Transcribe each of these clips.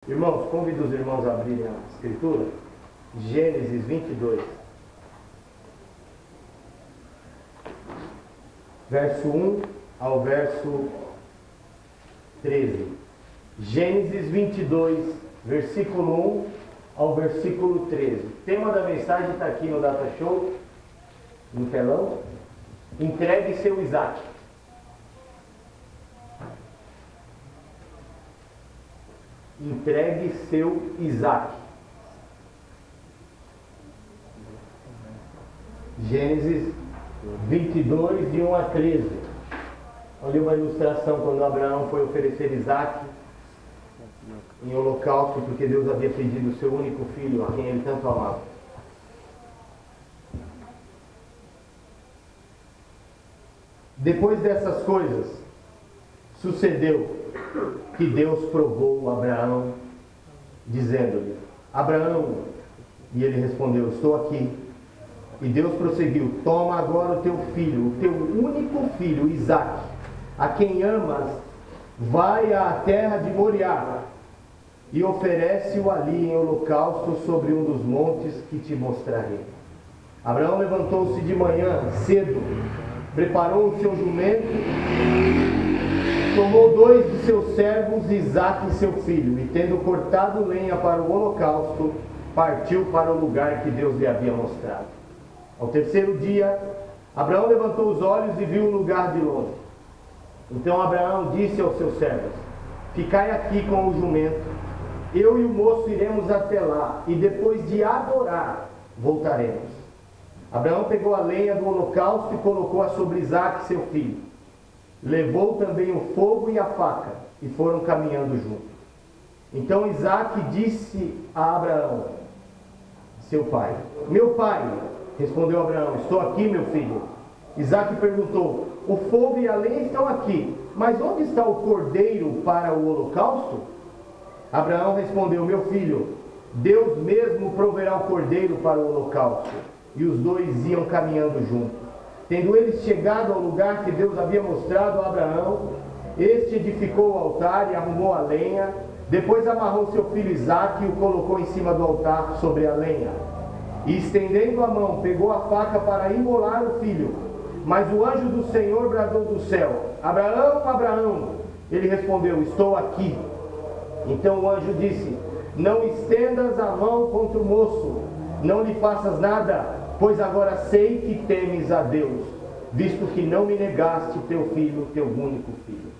Irmãos, convido os irmãos a abrirem a Escritura. Gênesis 22. Verso 1 ao verso 13. Gênesis 22, versículo 1 ao versículo 13. O tema da mensagem está aqui no Data Show, no telão. Entregue seu Isaac. Entregue seu Isaac. Gênesis 22, de 1 a 13. Olha uma ilustração quando Abraão foi oferecer Isaac em holocausto, porque Deus havia pedido o seu único filho, a quem ele tanto amava. Depois dessas coisas, sucedeu que Deus provou Abraão, dizendo-lhe: Abraão, e ele respondeu: estou aqui. E Deus prosseguiu: toma agora o teu filho, o teu único filho, Isaac, a quem amas, vai à terra de Moriá e oferece-o ali em holocausto sobre um dos montes que te mostrarei. Abraão levantou-se de manhã cedo, preparou o seu jumento, tomou 2 de seus servos, Isaque e seu filho, e tendo cortado lenha para o holocausto, partiu para o lugar que Deus lhe havia mostrado. Ao terceiro dia, Abraão levantou os olhos e viu o lugar de longe. Então Abraão disse aos seus servos: ficai aqui com o jumento, eu e o moço iremos até lá, e depois de adorar, voltaremos. Abraão pegou a lenha do holocausto e colocou-a sobre Isaque, seu filho. Levou também o fogo e a faca, e foram caminhando juntos. Então Isaque disse a Abraão, seu pai: meu pai. Respondeu Abraão: estou aqui, meu filho. Isaque perguntou: o fogo e a lenha estão aqui, mas onde está o cordeiro para o holocausto? Abraão respondeu: meu filho, Deus mesmo proverá o cordeiro para o holocausto. E os dois iam caminhando juntos. Tendo eles chegado ao lugar que Deus havia mostrado a Abraão, este edificou o altar e arrumou a lenha. Depois amarrou seu filho Isaque e o colocou em cima do altar sobre a lenha. E estendendo a mão, pegou a faca para imolar o filho. Mas o anjo do Senhor bradou do céu: Abraão, Abraão. Ele respondeu: estou aqui. Então o anjo disse: não estendas a mão contra o moço, não lhe faças nada, pois agora sei que temes a Deus, visto que não me negaste teu filho, teu único filho.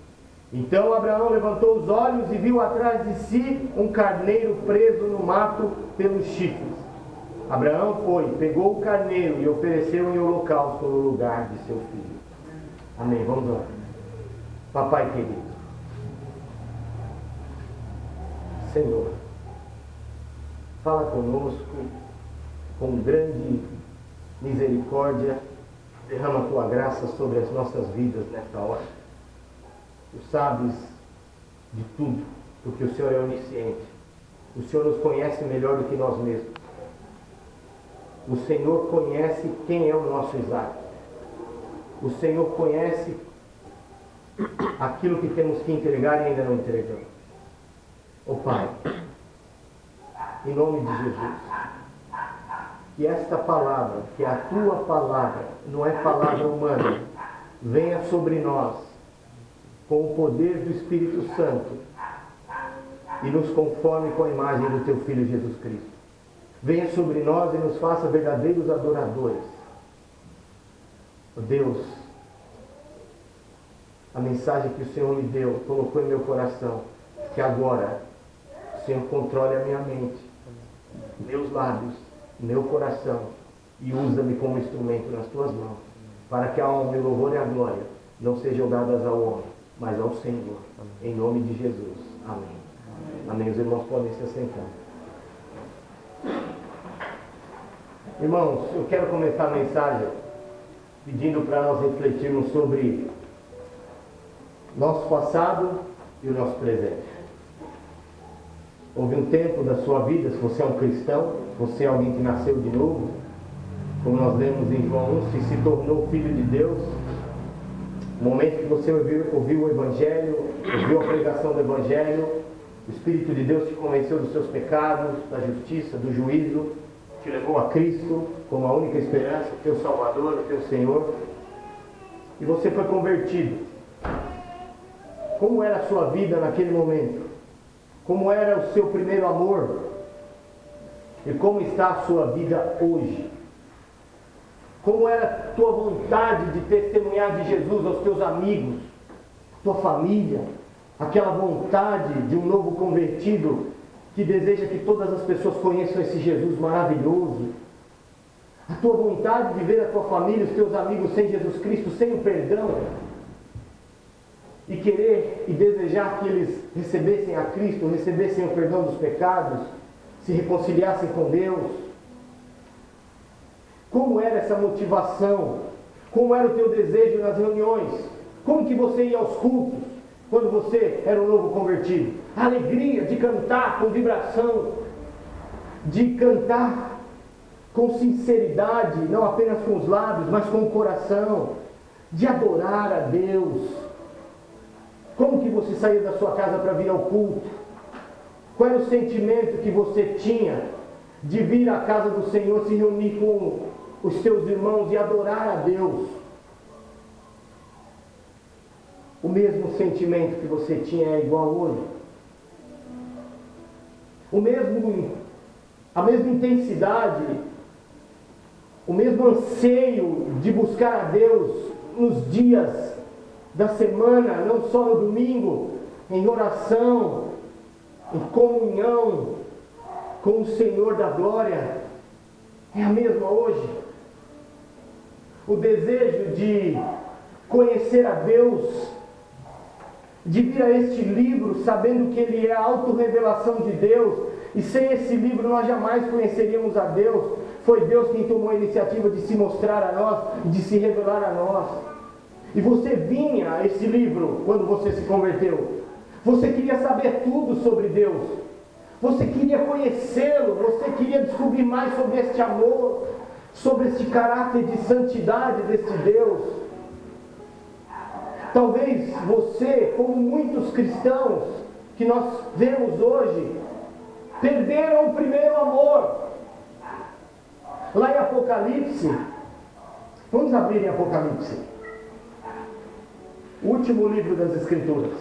Então Abraão levantou os olhos e viu atrás de si um carneiro preso no mato pelos chifres. Abraão foi, pegou o carneiro e ofereceu em holocausto no lugar de seu filho. Amém, vamos lá. Papai querido, Senhor, fala conosco com grande misericórdia, derrama a tua graça sobre as nossas vidas nesta hora. Tu sabes de tudo, porque o Senhor é onisciente. O Senhor nos conhece melhor do que nós mesmos. O Senhor conhece quem é o nosso Isaac. O Senhor conhece aquilo que temos que entregar e ainda não entregamos. Ó Pai, em nome de Jesus, que esta palavra, que a tua palavra, não é palavra humana, venha sobre nós com o poder do Espírito Santo e nos conforme com a imagem do teu Filho Jesus Cristo. Venha sobre nós e nos faça verdadeiros adoradores. Deus, a mensagem que o Senhor me deu, colocou em meu coração, que agora o Senhor controle a minha mente, meus lábios, meu coração, e usa-me como instrumento nas tuas mãos, para que a honra, o louvor e a glória não sejam jogadas ao homem, mas ao Senhor, em nome de Jesus. Amém. Amém. Os irmãos podem se assentar. Irmãos, eu quero começar a mensagem pedindo para nós refletirmos sobre nosso passado e o nosso presente. Houve um tempo da sua vida, se você é um cristão, se você é alguém que nasceu de novo, como nós lemos em João 1, se tornou filho de Deus, no momento que você ouviu o Evangelho, ouviu a pregação do Evangelho, O Espírito de Deus te convenceu dos seus pecados, da justiça, do juízo, te levou a Cristo como a única esperança, o teu Salvador, o teu Senhor, e você foi convertido. Como era a sua vida naquele momento? Como era o seu primeiro amor? E como está a sua vida hoje? Como era a tua vontade de testemunhar de Jesus aos teus amigos, tua família? Aquela vontade de um novo convertido que deseja que todas as pessoas conheçam esse Jesus maravilhoso. A tua vontade de ver a tua família, os teus amigos sem Jesus Cristo, sem o perdão. E querer e desejar que eles recebessem a Cristo, recebessem o perdão dos pecados, se reconciliassem com Deus. Como era essa motivação? Como era o teu desejo nas reuniões? Como que você ia aos cultos quando você era um novo convertido? A alegria de cantar com vibração, de cantar com sinceridade, não apenas com os lábios, mas com o coração, de adorar a Deus. Como que você saía da sua casa para vir ao culto? Qual era o sentimento que você tinha de vir à casa do Senhor, se reunir com os teus irmãos e adorar a Deus? O mesmo sentimento que você tinha é igual hoje? A mesma intensidade, o mesmo anseio de buscar a Deus nos dias da semana, não só no domingo, em oração, em comunhão com o Senhor da glória, é a mesma hoje? O desejo de conhecer a Deus, de vir a este livro sabendo que ele é a autorrevelação de Deus, e sem esse livro nós jamais conheceríamos a Deus. Foi Deus quem tomou a iniciativa de se mostrar a nós, de se revelar a nós. E você vinha a esse livro quando você se converteu. Você queria saber tudo sobre Deus. Você queria conhecê-lo. Você queria descobrir mais sobre este amor, sobre este caráter de santidade deste Deus. Talvez você, como muitos cristãos que nós vemos hoje, perderam o primeiro amor. Lá em Apocalipse, vamos abrir em Apocalipse, o último livro das Escrituras,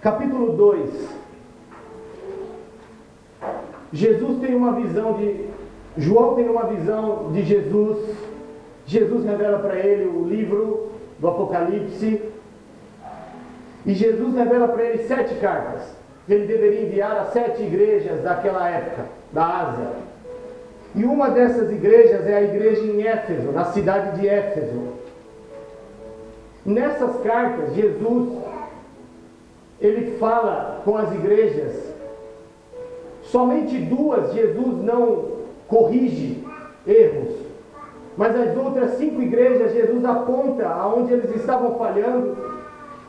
capítulo 2. Jesus tem uma visão João tem uma visão de Jesus. Jesus revela para ele o livro do Apocalipse. E Jesus revela para ele 7 cartas que ele deveria enviar a 7 igrejas daquela época, da Ásia. E uma dessas igrejas é a igreja em Éfeso, na cidade de Éfeso. Nessas cartas, Jesus, ele fala com as igrejas. Somente 2, Jesus não corrige erros. Mas as outras 5 igrejas, Jesus aponta aonde eles estavam falhando,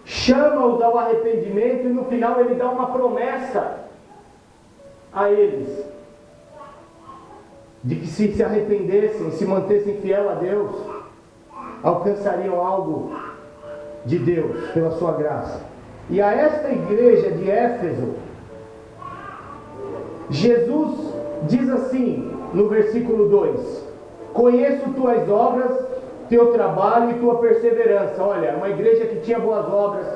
chama-os ao arrependimento, e no final ele dá uma promessa a eles, de que se arrependessem, se mantessem fiel a Deus, alcançariam algo de Deus, pela sua graça. E a esta igreja de Éfeso, Jesus diz assim, no versículo 2: conheço tuas obras, teu trabalho e tua perseverança. Olha, uma igreja que tinha boas obras,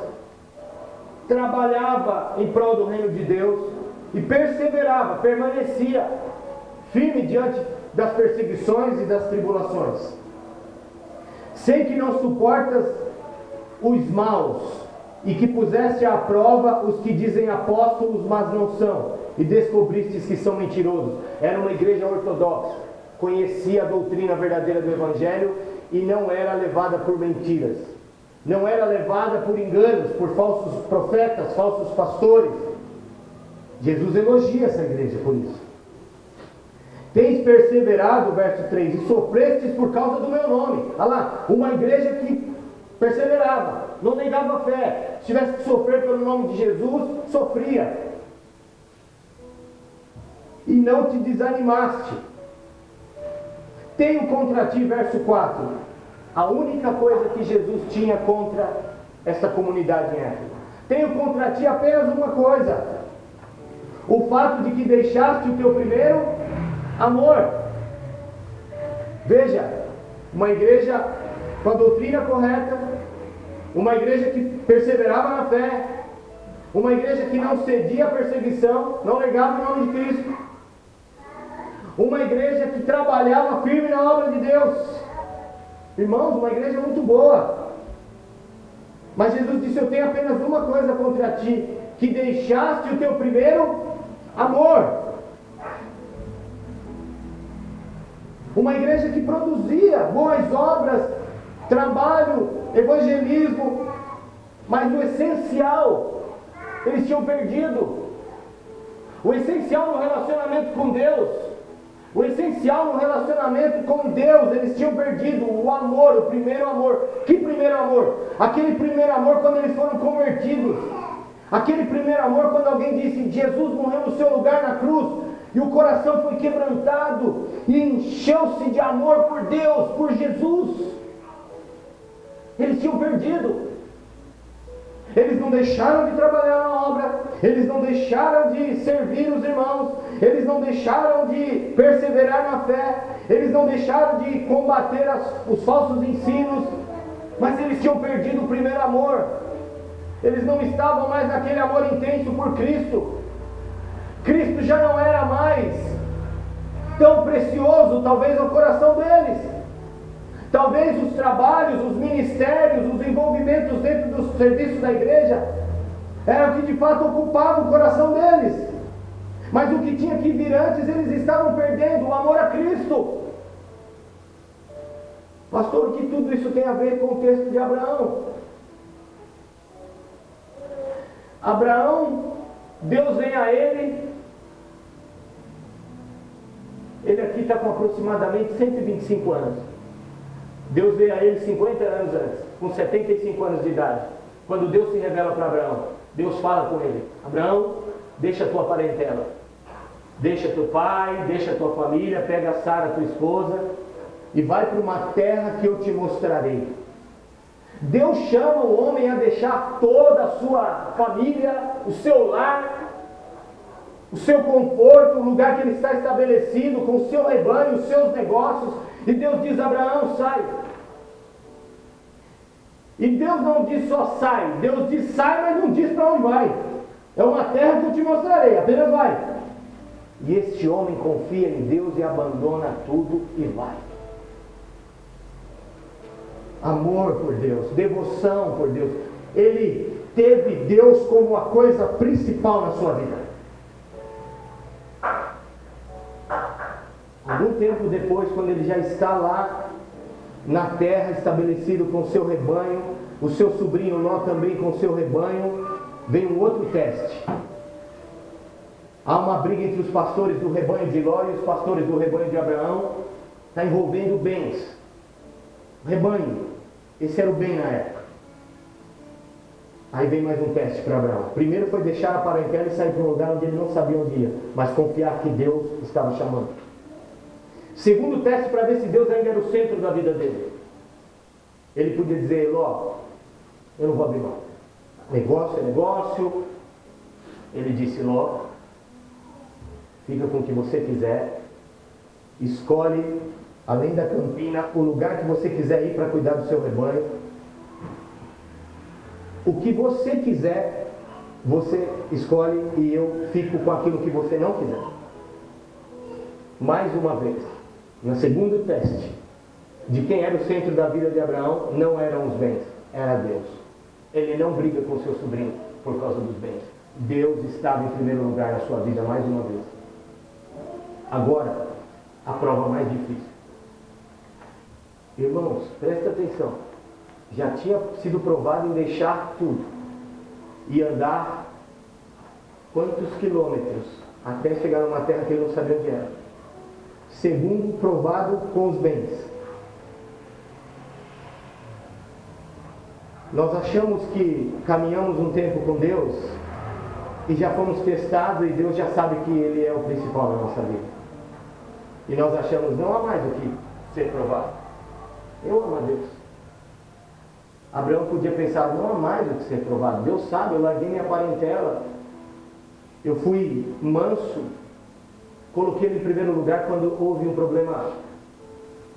trabalhava em prol do reino de Deus e perseverava, permanecia firme diante das perseguições e das tribulações. Sei que não suportas os maus e que puseste à prova os que dizem apóstolos, mas não são, e descobristes que são mentirosos. Era uma igreja ortodoxa, conhecia a doutrina verdadeira do Evangelho e não era levada por mentiras, não era levada por enganos, por falsos profetas, falsos pastores. Jesus elogia essa igreja por isso. Tens perseverado, verso 3, e sofrestes por causa do meu nome. Olha lá, uma igreja que perseverava, não negava a fé. Se tivesse que sofrer pelo nome de Jesus, sofria. E não te desanimaste. Tenho contra ti, verso 4, a única coisa que Jesus tinha contra essa comunidade em Éfeso: tenho contra ti apenas uma coisa: o fato de que deixaste o teu primeiro amor. Veja, uma igreja com a doutrina correta, uma igreja que perseverava na fé, uma igreja que não cedia à perseguição, não negava o nome de Cristo, uma igreja que trabalhava firme na obra de Deus. Irmãos, uma igreja muito boa. Mas Jesus disse: eu tenho apenas uma coisa contra ti, que deixaste o teu primeiro amor. Uma igreja que produzia boas obras, trabalho, evangelismo, mas no essencial eles tinham perdido. O essencial no relacionamento com Deus, o essencial no relacionamento com Deus, eles tinham perdido o amor, o primeiro amor. Que primeiro amor? Aquele primeiro amor quando eles foram convertidos. Aquele primeiro amor quando alguém disse: Jesus morreu no seu lugar na cruz, e o coração foi quebrantado, e encheu-se de amor por Deus, por Jesus. Eles tinham perdido. Eles não deixaram de trabalhar na obra, eles não deixaram de servir os irmãos, eles não deixaram de perseverar na fé, eles não deixaram de combater os falsos ensinos, mas eles tinham perdido o primeiro amor. Eles não estavam mais naquele amor intenso por Cristo. Cristo já não era mais tão precioso, talvez, no coração deles. Talvez os trabalhos, os ministérios, os envolvimentos dentro do serviço da igreja era o que de fato ocupava o coração deles. Mas o que tinha que vir antes, eles estavam perdendo: o amor a Cristo. Pastor, o que tudo isso tem a ver com o texto de Abraão? Abraão, Deus vem a ele aqui está com aproximadamente 125 anos. Deus veio a ele 50 anos antes, com 75 anos de idade. Quando Deus se revela para Abraão, Deus fala com ele: Abraão, deixa a tua parentela, deixa teu pai, deixa a tua família, pega a Sara, tua esposa, e vai para uma terra que eu te mostrarei. Deus chama o homem a deixar toda a sua família, o seu lar, o seu conforto, o lugar que ele está estabelecido, com o seu rebanho, os seus negócios, e Deus diz: Abraão, sai. E Deus não diz só sai, Deus diz sai, mas não diz para onde vai. É uma terra que eu te mostrarei, apenas vai. E este homem confia em Deus e abandona tudo e vai. Amor por Deus, devoção por Deus. Ele teve Deus como a coisa principal na sua vida. Algum tempo depois, quando ele já está lá na terra, estabelecido com o seu rebanho, o seu sobrinho Ló também com o seu rebanho, vem um outro teste. Há uma briga entre os pastores do rebanho de Ló e os pastores do rebanho de Abraão. Está envolvendo bens. Rebanho, esse era o bem na época. Aí vem mais um teste para Abraão. Primeiro foi deixar a parentela e sair para um lugar onde ele não sabia onde ia, mas confiar que Deus estava chamando. Segundo teste, para ver se Deus ainda era o centro da vida dele. Ele podia dizer: Ló, eu não vou abrir mão. Negócio é negócio. Ele disse: Ló, fica com o que você quiser. Escolhe, além da campina, o lugar que você quiser ir para cuidar do seu rebanho. O que você quiser, você escolhe, e eu fico com aquilo que você não quiser. Mais uma vez, no segundo teste, de quem era o centro da vida de Abraão, não eram os bens, era Deus. Ele não briga com seu sobrinho por causa dos bens. Deus estava em primeiro lugar na sua vida mais uma vez. Agora, a prova mais difícil. Irmãos, presta atenção. Já tinha sido provado em deixar tudo e andar quantos quilômetros até chegar numa terra que ele não sabia onde era. Segundo, provado com os bens. Nós achamos que caminhamos um tempo com Deus e já fomos testados e Deus já sabe que Ele é o principal na nossa vida. E nós achamos: não há mais o que ser provado. Eu amo a Deus. Abraão podia pensar, não há mais o que ser provado. Deus sabe, eu larguei minha parentela. Eu fui manso. Coloquei ele em primeiro lugar quando houve um problema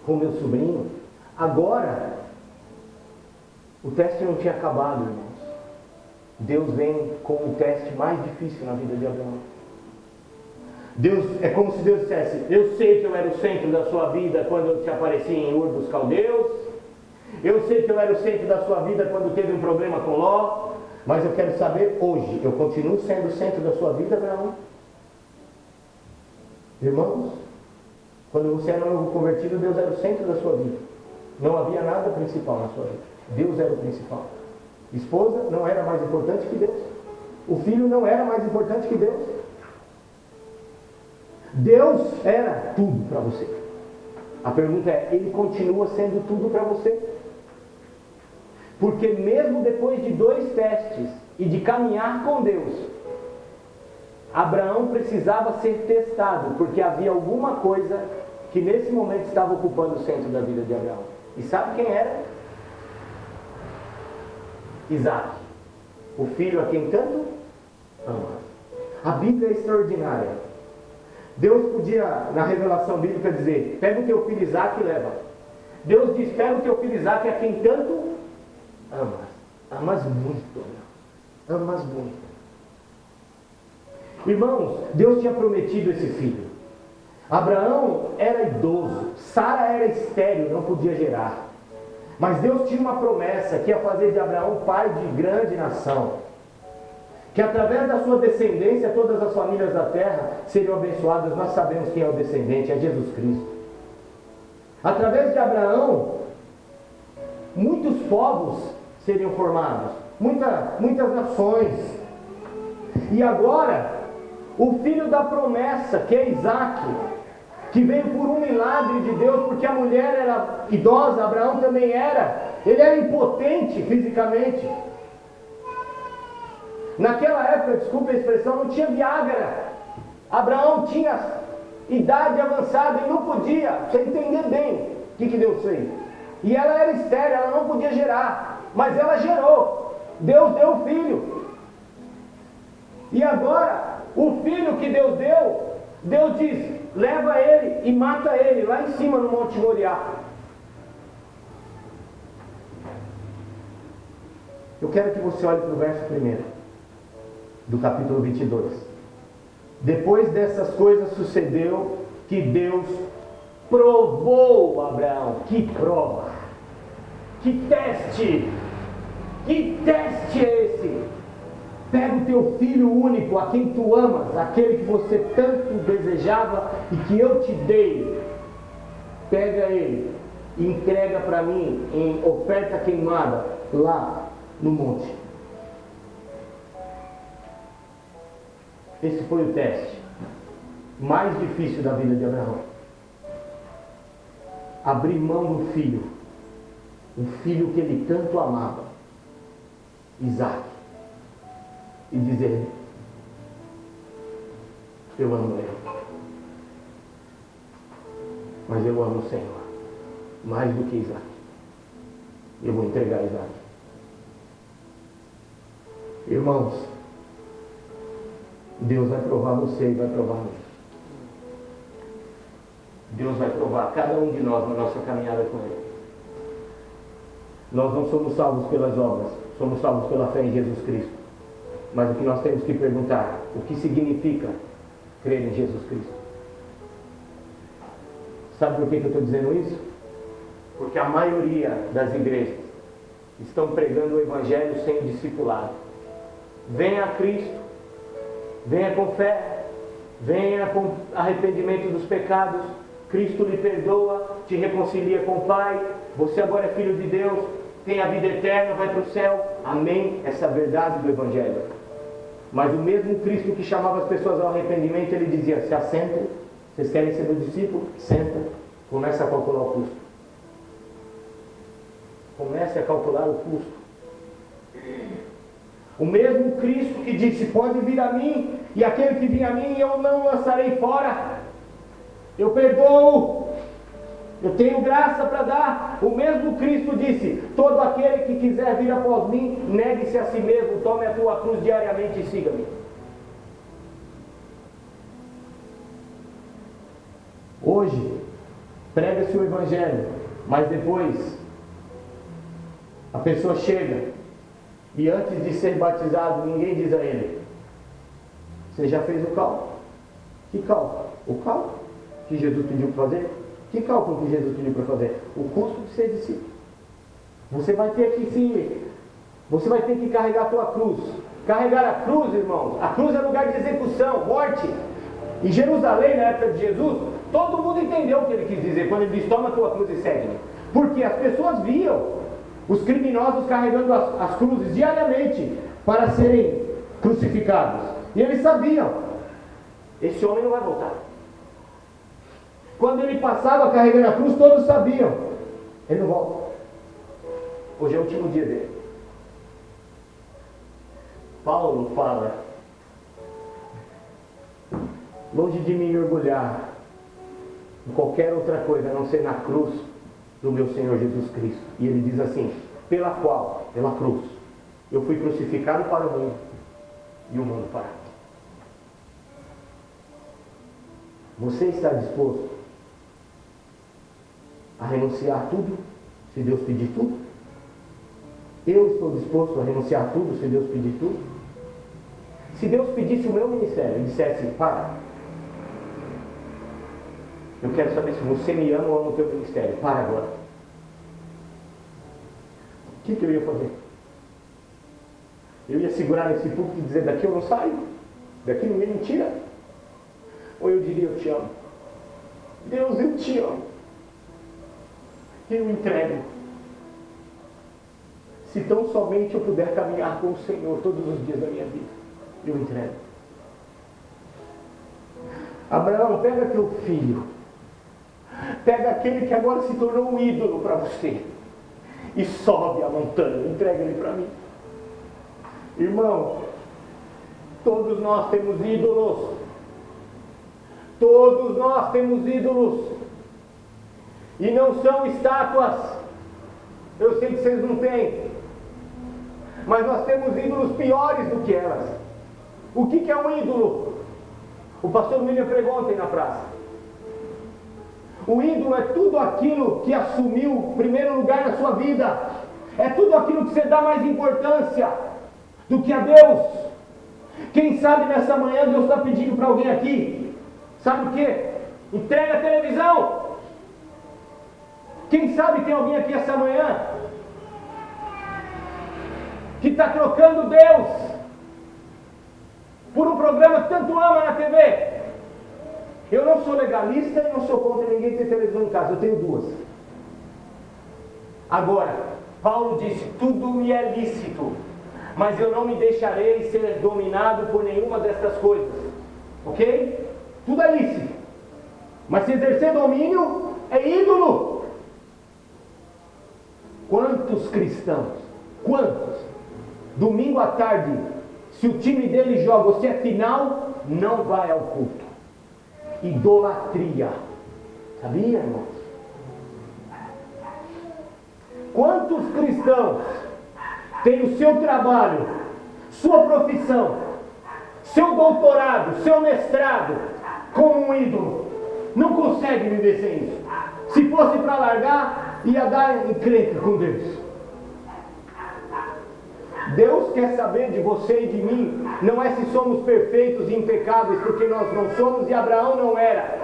com meu sobrinho. Agora, o teste não tinha acabado, irmãos. Deus vem com o teste mais difícil na vida de Abraão. É como se Deus dissesse, eu sei que eu era o centro da sua vida quando eu te apareci em Ur dos Caldeus. Eu sei que eu era o centro da sua vida quando teve um problema com Ló. Mas eu quero saber hoje, eu continuo sendo o centro da sua vida, Abraão? Irmãos, quando você era novo convertido, Deus era o centro da sua vida. Não havia nada principal na sua vida. Deus era o principal. Esposa não era mais importante que Deus. O filho não era mais importante que Deus. Deus era tudo para você. A pergunta é, Ele continua sendo tudo para você? Porque mesmo depois de 2 testes e de caminhar com Deus, Abraão precisava ser testado, porque havia alguma coisa que nesse momento estava ocupando o centro da vida de Abraão. E sabe quem era? Isaac, o filho a quem tanto ama. A Bíblia é extraordinária. Deus podia, na revelação bíblica, dizer, pega o teu filho Isaac e leva. Deus diz, pega o teu filho Isaac a quem tanto amas. Amas muito, amas muito. Irmãos, Deus tinha prometido esse filho. Abraão era idoso, Sara era estéril, não podia gerar. Mas Deus tinha uma promessa que ia fazer de Abraão pai de grande nação. Que através da sua descendência, todas as famílias da terra seriam abençoadas. Nós sabemos quem é o descendente, é Jesus Cristo. Através de Abraão, muitos povos seriam formados, muitas nações. E agora, o filho da promessa, que é Isaac, que veio por um milagre de Deus, porque a mulher era idosa, Abraão também era, ele era impotente fisicamente. Naquela época, desculpe a expressão, não tinha Viagra. Abraão tinha idade avançada e não podia, você entender bem o que Deus fez. E ela era estéril, ela não podia gerar, mas ela gerou. Deus deu o filho. E agora, o filho que Deus deu, Deus diz, leva ele e mata ele lá em cima no Monte Moriá. Eu quero que você olhe para o verso 1 do capítulo 22. Depois dessas coisas sucedeu que Deus provou Abraão. Que prova! Que teste! Que teste é esse? Pega o teu filho único, a quem tu amas, aquele que você tanto desejava e que eu te dei. Pega ele e entrega para mim em oferta queimada lá no monte. Esse foi o teste mais difícil da vida de Abraão. Abrir mão do filho, o filho que ele tanto amava, Isaac, e dizer, eu amo ele, mas eu amo o Senhor mais do que Isaac. Eu vou entregar Isaac. Irmãos, Deus vai provar você e vai provar mim. Deus vai provar cada um de nós na nossa caminhada com Ele. Nós não somos salvos pelas obras, somos salvos pela fé em Jesus Cristo. Mas o que nós temos que perguntar, o que significa crer em Jesus Cristo? Sabe por que eu estou dizendo isso? Porque a maioria das igrejas estão pregando o Evangelho sem discipulado. Venha a Cristo, venha com fé, venha com arrependimento dos pecados, Cristo lhe perdoa, te reconcilia com o Pai, você agora é filho de Deus, tem a vida eterna, vai para o céu. Amém? Essa é a verdade do Evangelho. Mas o mesmo Cristo que chamava as pessoas ao arrependimento, ele dizia, se assentem, vocês querem ser meu discípulo? Senta, comece a calcular o custo. Comece a calcular o custo. O mesmo Cristo que disse, pode vir a mim, e aquele que vir a mim eu não lançarei fora. Eu perdoo. Eu tenho graça para dar. O mesmo Cristo disse: todo aquele que quiser vir após mim, negue-se a si mesmo, tome a tua cruz diariamente e siga-me. Hoje, prega-se o Evangelho, mas depois a pessoa chega e antes de ser batizado, ninguém diz a ele: você já fez o cálculo? Que cálculo? O cálculo que Jesus pediu para fazer? Que cálculo que Jesus pediu para fazer? O custo de ser discípulo. Você vai ter que carregar a tua cruz. Carregar a cruz, irmãos. A cruz é lugar de execução, morte. Em Jerusalém, na época de Jesus, todo mundo entendeu o que ele quis dizer quando ele disse: toma a tua cruz e segue-me. Porque as pessoas viam os criminosos carregando as cruzes diariamente para serem crucificados. E eles sabiam: esse homem não vai voltar. Quando ele passava carregando a cruz, todos sabiam: ele não volta. Hoje é o último dia dele. Paulo fala: longe de me orgulhar em qualquer outra coisa, a não ser na cruz do meu Senhor Jesus Cristo. E ele diz assim: pela cruz, eu fui crucificado para o mundo e o mundo para mim. Você está disposto a renunciar tudo, se Deus pedir tudo? Eu estou disposto a renunciar tudo, se Deus pedir tudo? Se Deus pedisse o meu ministério e dissesse: para, eu quero saber se você me ama ou ama o teu ministério, para agora. O que eu ia fazer? Eu ia segurar nesse púlpito e dizer: daqui eu não saio, daqui ninguém me tira? Ou eu diria: eu te amo, Deus, eu te amo, eu entrego. Se tão somente eu puder caminhar com o Senhor todos os dias da minha vida, eu entrego. Abraão, pega teu filho, pega aquele que agora se tornou um ídolo para você, e sobe a montanha, entrega ele para mim. Irmão, todos nós temos ídolos. Todos nós temos ídolos. E não são estátuas. Eu sei que vocês não têm. Mas nós temos ídolos piores do que elas. O que é um ídolo? O pastor William pregou ontem na praça. O ídolo é tudo aquilo que assumiu o primeiro lugar na sua vida. É tudo aquilo que você dá mais importância do que a Deus. Quem sabe nessa manhã Deus está pedindo para alguém aqui: sabe o que? Entrega a televisão. Quem sabe tem alguém aqui essa manhã que está trocando Deus por um programa que tanto ama na TV. Eu não sou legalista e não sou contra ninguém ter televisão em casa, eu tenho duas. Agora, Paulo disse: tudo me é lícito, mas eu não me deixarei ser dominado por nenhuma destas coisas. Ok? Tudo é lícito, mas se exercer domínio é ídolo. Quantos cristãos, domingo à tarde, se o time dele joga ou se é final, não vai ao culto? Idolatria. Sabia, irmãos? Quantos cristãos têm o seu trabalho, sua profissão, seu doutorado, seu mestrado como um ídolo? Não consegue viver sem isso. Se fosse para largar, ia dar encrenca com Deus. Deus quer saber de você e de mim, não é se somos perfeitos e impecáveis, porque nós não somos e Abraão não era.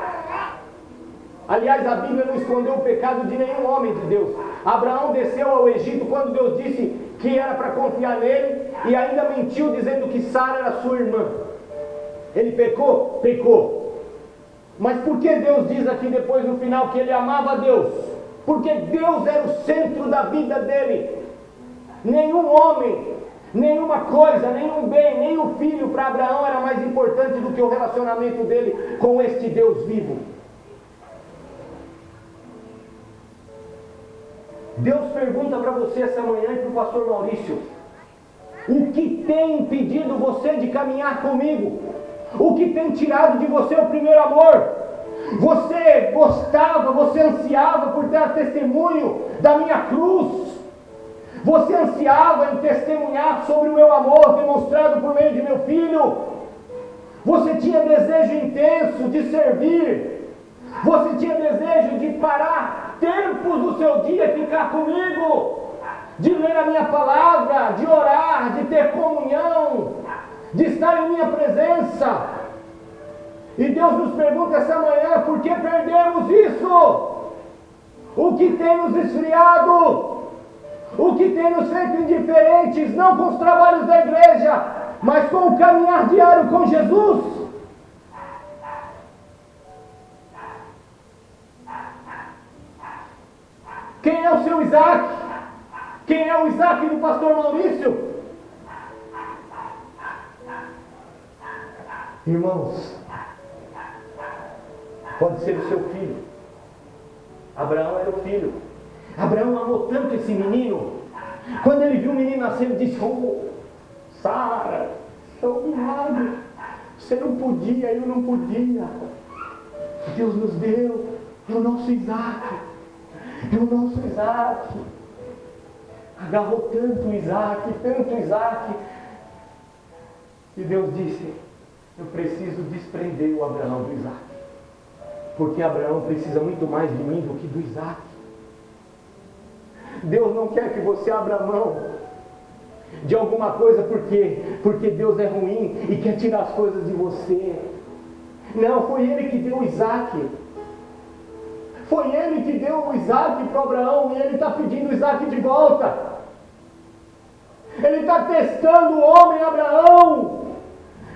Aliás, a Bíblia não escondeu o pecado de nenhum homem de Deus. Abraão desceu ao Egito quando Deus disse que era para confiar nele, e ainda mentiu dizendo que Sara era sua irmã. Ele pecou? Pecou. Mas por que Deus diz aqui depois no final que ele amava a Deus? Porque Deus era o centro da vida dele. Nenhum homem, nenhuma coisa, nenhum bem, nem o filho para Abraão era mais importante do que o relacionamento dele com este Deus vivo. Deus pergunta para você essa manhã e para o pastor Maurício: o que tem impedido você de caminhar comigo? O que tem tirado de você o primeiro amor? Você gostava, você ansiava por ter testemunho da minha cruz. Você ansiava em testemunhar sobre o meu amor demonstrado por meio de meu filho. Você tinha desejo intenso de servir. Você tinha desejo de parar tempos do seu dia e ficar comigo, de ler a minha palavra, de orar, de ter comunhão, de estar em minha presença. E Deus nos pergunta essa manhã: por que perdemos isso? O que tem nos esfriado? O que tem nos feito indiferentes, não com os trabalhos da igreja, mas com o caminhar diário com Jesus? Quem é o seu Isaac? Quem é o Isaac do pastor Maurício? Irmãos, pode ser o seu filho. Abraão era o filho. Abraão amou tanto esse menino. Quando ele viu o menino nascer, ele disse: oh, Sara, é um milagre. Você não podia, eu não podia. Deus nos deu. É o nosso Isaac. É o nosso Isaac. Agarrou tanto Isaac, tanto Isaac. E Deus disse: eu preciso desprender o Abraão do Isaac. Porque Abraão precisa muito mais de mim do que do Isaac. Deus não quer que você abra mão de alguma coisa porque Deus é ruim e quer tirar as coisas de você. Não, foi Ele que deu o Isaac. Foi Ele que deu o Isaac para Abraão e Ele está pedindo o Isaac de volta. Ele está testando o homem Abraão.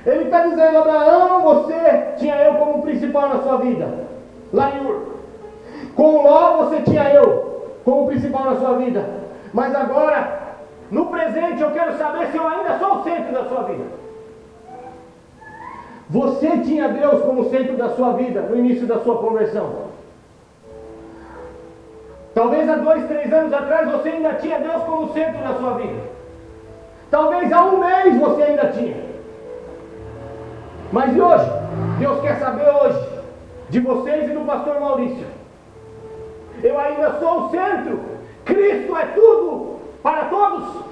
Ele está dizendo: Abraão, você tinha eu como principal na sua vida, lá em Ur. Com Ló você tinha eu como principal na sua vida. Mas agora, no presente, eu quero saber se eu ainda sou o centro da sua vida. Você tinha Deus como centro da sua vida no início da sua conversão. Talvez há 2, 3 anos atrás você ainda tinha Deus como centro da sua vida. Talvez há 1 mês você ainda tinha. Mas e hoje? Deus quer saber hoje de vocês e do pastor Maurício. Eu ainda sou o centro. Cristo é tudo para todos.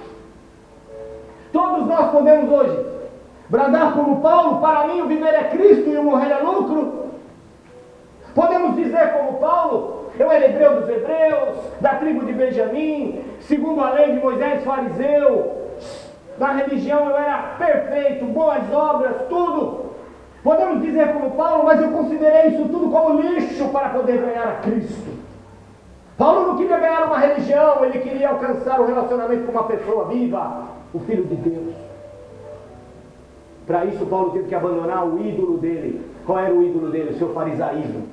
Todos nós podemos hoje bradar como Paulo: para mim o viver é Cristo e o morrer é lucro. Podemos dizer como Paulo: eu era hebreu dos hebreus, da tribo de Benjamim, segundo a lei de Moisés, fariseu. Na religião eu era perfeito, boas obras, tudo. Podemos dizer como Paulo: mas eu considerei isso tudo como lixo para poder ganhar a Cristo. Paulo não queria ganhar uma religião, ele queria alcançar o relacionamento com uma pessoa viva, o Filho de Deus. Para isso Paulo teve que abandonar o ídolo dele. Qual era o ídolo dele? O seu farisaísmo.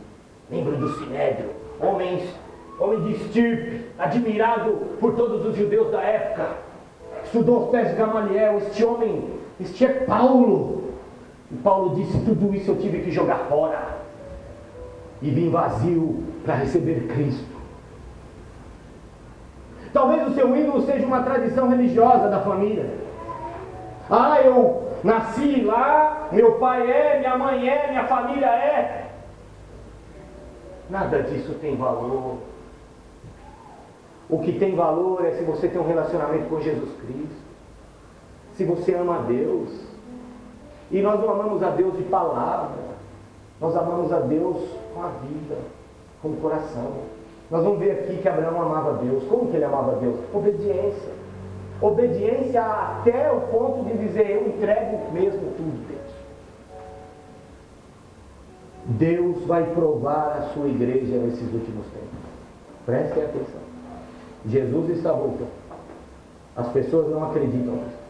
Membro do Sinédrio, homem de estirpe, admirado por todos os judeus da época. Estudou aos pés de Gamaliel. Este é Paulo. E Paulo disse: tudo isso eu tive que jogar fora e vim vazio para receber Cristo. Talvez o seu ídolo seja uma tradição religiosa da família. Ah, eu nasci lá, meu pai é, minha mãe é, minha família é. Nada disso tem valor. O que tem valor é se você tem um relacionamento com Jesus Cristo, se você ama a Deus. E nós não amamos a Deus de palavra, nós amamos a Deus com a vida, com o coração. Nós vamos ver aqui que Abraão amava a Deus. Como que ele amava a Deus? Obediência. Obediência até o ponto de dizer: eu entrego mesmo tudo, Deus. Deus vai provar a sua igreja nesses últimos tempos. Prestem atenção. Jesus está voltando. As pessoas não acreditam nisso.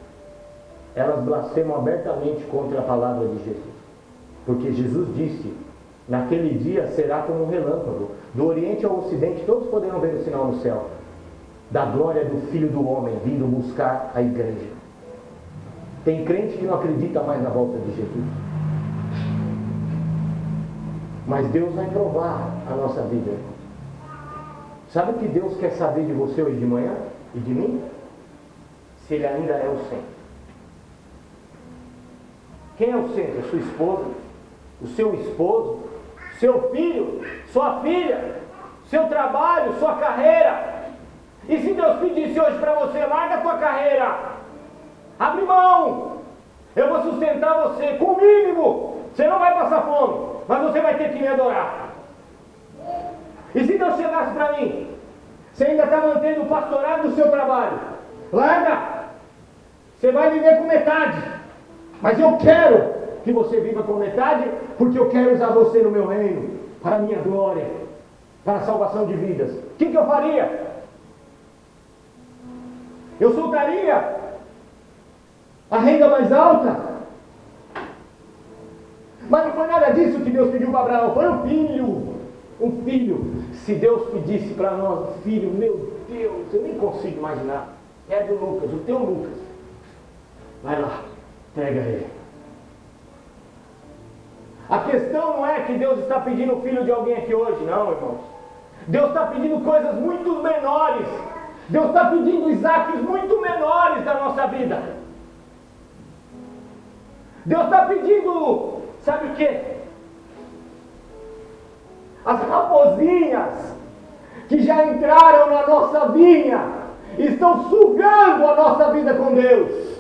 Elas blasfemam abertamente contra a palavra de Jesus. Porque Jesus disse: naquele dia será como um relâmpago. Do Oriente ao Ocidente todos poderão ver o sinal no céu da glória do Filho do Homem vindo buscar a igreja. Tem crente que não acredita mais na volta de Jesus. Mas Deus vai provar a nossa vida. Sabe o que Deus quer saber de você hoje de manhã e de mim? Se Ele ainda é o centro. Quem é o centro? A sua esposa? O seu esposo? seu filho, sua filha, seu trabalho, sua carreira. E se Deus pedisse hoje para você, larga a tua carreira, abre mão, eu vou sustentar você com o mínimo, você não vai passar fome, mas você vai ter que me adorar. E se Deus chegasse para mim, você ainda está mantendo o pastorado do seu trabalho, larga, você vai viver com metade, mas eu quero que você viva com metade, porque eu quero usar você no meu reino, para a minha glória, para a salvação de vidas. O que eu faria? Eu soltaria a renda mais alta? Mas não foi nada disso que Deus pediu para Abraão, foi um filho. Um filho. Se Deus pedisse para nós um filho, meu Deus, eu nem consigo imaginar. É do Lucas, o teu Lucas. Vai lá, pega ele. A questão não é que Deus está pedindo o filho de alguém aqui hoje, não, irmãos. Deus está pedindo coisas muito menores. Deus está pedindo Isaques muito menores da nossa vida. Deus está pedindo, sabe o quê? As raposinhas que já entraram na nossa vinha estão sugando a nossa vida com Deus.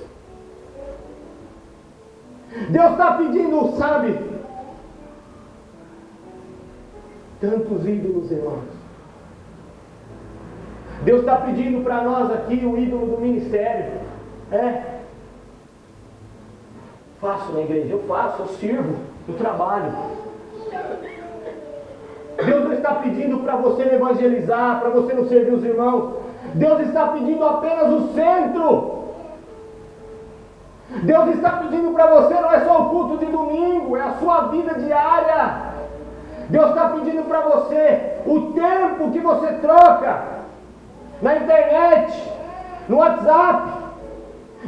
Deus está pedindo, sabe, tantos ídolos, irmãos. Deus está pedindo para nós aqui o ídolo do ministério. Faço na igreja, eu faço, eu sirvo, eu trabalho. Deus não está pedindo para você evangelizar, para você não servir os irmãos. Deus está pedindo apenas o centro. Deus está pedindo para você, não é só o culto de domingo, é a sua vida diária. Deus está pedindo para você o tempo que você troca na internet, no WhatsApp,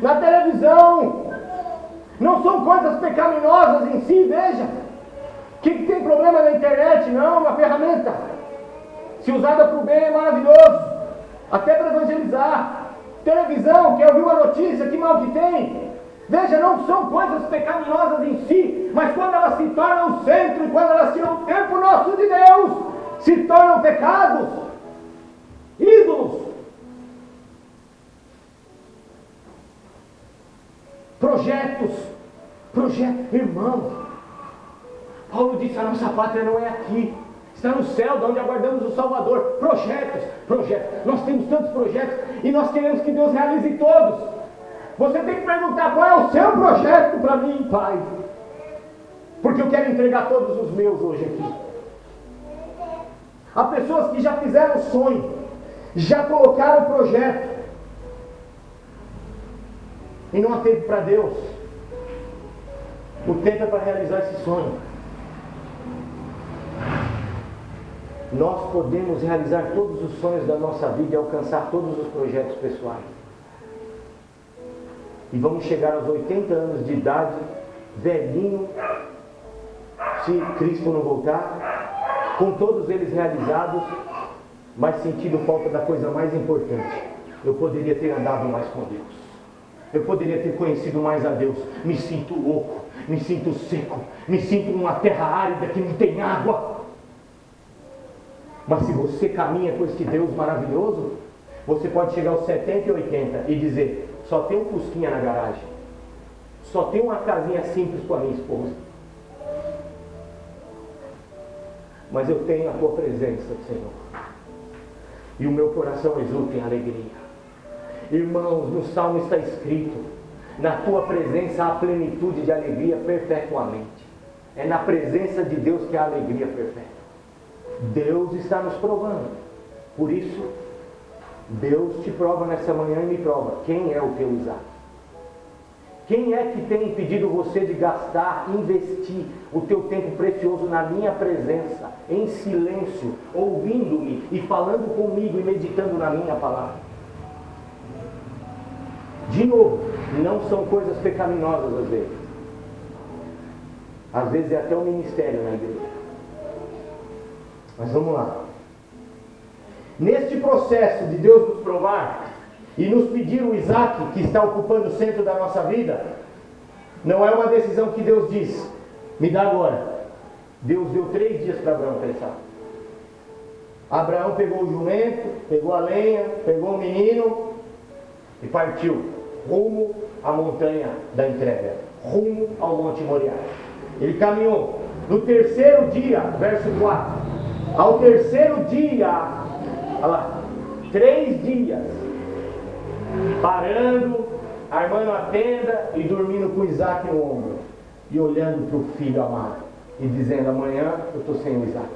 na televisão. Não são coisas pecaminosas em si, veja. O que tem problema na internet? Não, uma ferramenta. Se usada para o bem é maravilhoso, até para evangelizar. Televisão, quer ouvir uma notícia, que mal que tem? Veja, não são coisas pecaminosas em si, mas quando elas se tornam o centro, e quando elas tiram o tempo nosso de Deus, se tornam pecados, ídolos. Projetos, irmão. Paulo disse, a nossa pátria não é aqui, está no céu, de onde aguardamos o Salvador. Projetos, nós temos tantos projetos, e nós queremos que Deus realize todos. Você tem que perguntar, qual é o seu projeto para mim, Pai? Porque eu quero entregar todos os meus hoje aqui. Há pessoas que já fizeram sonho, já colocaram o projeto, e não há tempo para Deus. O tempo é para realizar esse sonho. Nós podemos realizar todos os sonhos da nossa vida e alcançar todos os projetos pessoais. E vamos chegar aos 80 anos de idade, velhinho, se Cristo não voltar, com todos eles realizados, mas sentindo falta da coisa mais importante. Eu poderia ter andado mais com Deus. Eu poderia ter conhecido mais a Deus. Me sinto louco, me sinto seco, me sinto numa terra árida que não tem água. Mas se você caminha com este Deus maravilhoso, você pode chegar aos 70 e 80 e dizer, só tem um fusquinha na garagem, só tem uma casinha simples com a minha esposa, mas eu tenho a tua presença, Senhor, e o meu coração exulta em alegria. Irmãos, no Salmo está escrito, na tua presença há plenitude de alegria perpetuamente. É na presença de Deus que há alegria perpétua. Deus está nos provando. Por isso, Deus te prova nessa manhã e me prova. Quem é o teu Isaac? Quem é que tem impedido você de gastar, investir o teu tempo precioso na minha presença, em silêncio, ouvindo-me e falando comigo e meditando na minha palavra? De novo, não são coisas pecaminosas às vezes. Às vezes é até o ministério na igreja. Mas vamos lá. Neste processo de Deus nos provar e nos pedir o Isaac que está ocupando o centro da nossa vida, não é uma decisão que Deus diz, me dá agora. Deus deu 3 dias para Abraão pensar. Abraão pegou o jumento, pegou a lenha, pegou o menino e partiu rumo à montanha da entrega, rumo ao Monte Moriá. Ele caminhou. No terceiro dia, verso 4, ao terceiro dia, olha lá, 3 dias, parando, armando a tenda e dormindo com Isaac no ombro, e olhando para o filho amado, e dizendo: amanhã eu estou sem o Isaac.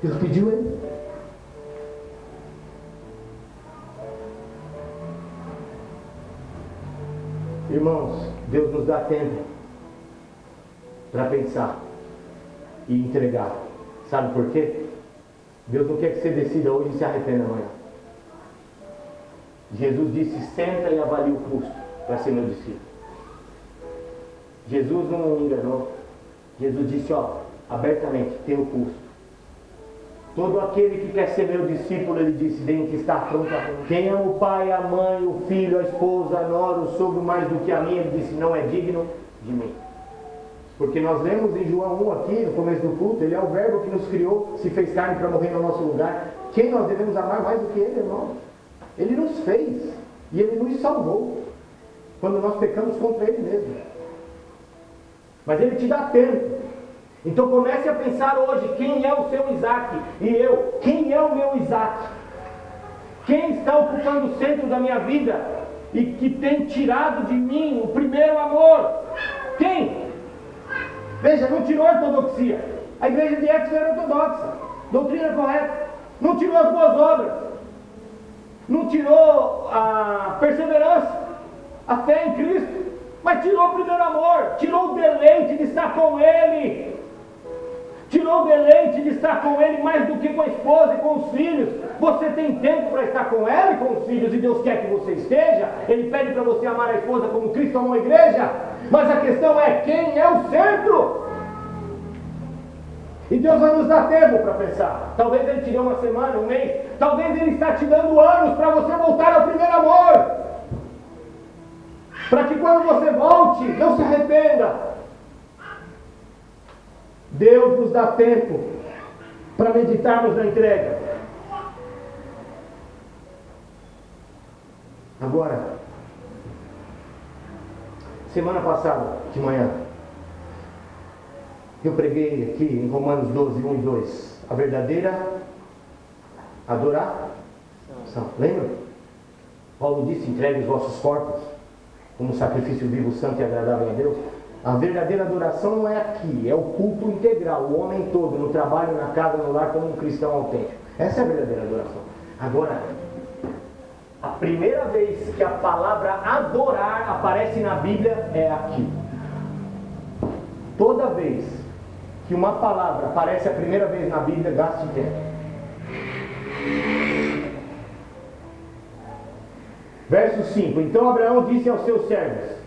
Deus pediu ele. Irmãos, Deus nos dá tempo para pensar e entregar. Sabe por quê? Deus não quer que você decida hoje e se arrependa amanhã. Jesus disse: senta e avalie o custo para ser meu discípulo. Jesus não enganou. Jesus disse, abertamente, tem o custo. Todo aquele que quer ser meu discípulo, ele disse, tem que estar pronto a morrer. Quem ama o pai, a mãe, o filho, a esposa, a nora, o sogro mais do que a mim, ele disse, não é digno de mim. Porque nós lemos em João 1 aqui, no começo do culto, ele é o verbo que nos criou, se fez carne para morrer no nosso lugar. Quem nós devemos amar mais do que ele, irmão? Ele nos fez e ele nos salvou quando nós pecamos contra ele mesmo. Mas ele te dá tempo. Então comece a pensar hoje, quem é o seu Isaac? E eu, quem é o meu Isaac? Quem está ocupando o centro da minha vida e que tem tirado de mim o primeiro amor? Quem? Veja, não tirou a ortodoxia. A igreja de Éfeso era ortodoxa, doutrina correta. Não tirou as boas obras. Não tirou a perseverança, a fé em Cristo. Mas tirou o primeiro amor, tirou o deleite de estar com Ele. Tirou o deleite de estar com Ele mais do que com a esposa e com os filhos. Você tem tempo para estar com ela e com os filhos, e Deus quer que você esteja. Ele pede para você amar a esposa como Cristo amou a igreja. Mas a questão é, quem é o centro? E Deus vai nos dar tempo para pensar. Talvez Ele te dê uma semana, um mês. Talvez Ele está te dando anos para você voltar ao primeiro amor. Para que quando você volte, não se arrependa. Deus nos dá tempo para meditarmos na entrega. Agora, semana passada, de manhã, eu preguei aqui em Romanos 12, 1 e 2, a verdadeira adoração. Lembra? Paulo disse, entregue os vossos corpos como sacrifício vivo, santo e agradável a Deus. A verdadeira adoração não é aqui, é o culto integral, o homem todo, no trabalho, na casa, no lar, como um cristão autêntico. Essa é a verdadeira adoração. Agora, a primeira vez que a palavra adorar aparece na Bíblia é aqui. Toda vez que uma palavra aparece a primeira vez na Bíblia, gaste tempo. Verso 5. Então Abraão disse aos seus servos,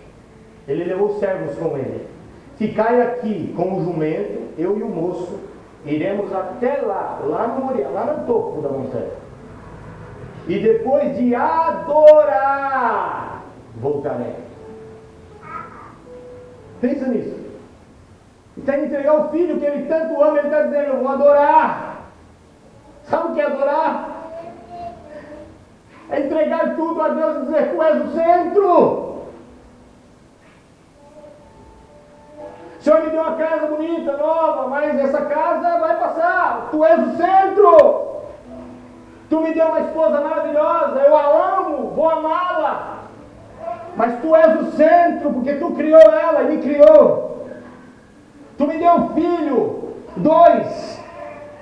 ele levou os servos com ele, ficai aqui com o jumento, eu e o moço, iremos até lá no Moriá, lá no topo da montanha. E depois de adorar, voltarei. Pensa nisso. Ele está indo entregar o filho que ele tanto ama, ele está dizendo, eu vou adorar. Sabe o que é adorar? É entregar tudo a Deus e dizer, tu és o centro. O Senhor me deu uma casa bonita, nova, mas essa casa vai passar. Tu és o centro. Tu me deu uma esposa maravilhosa, eu a amo, vou amá-la. Mas tu és o centro, porque tu criou ela e me criou. Tu me deu um filho, 2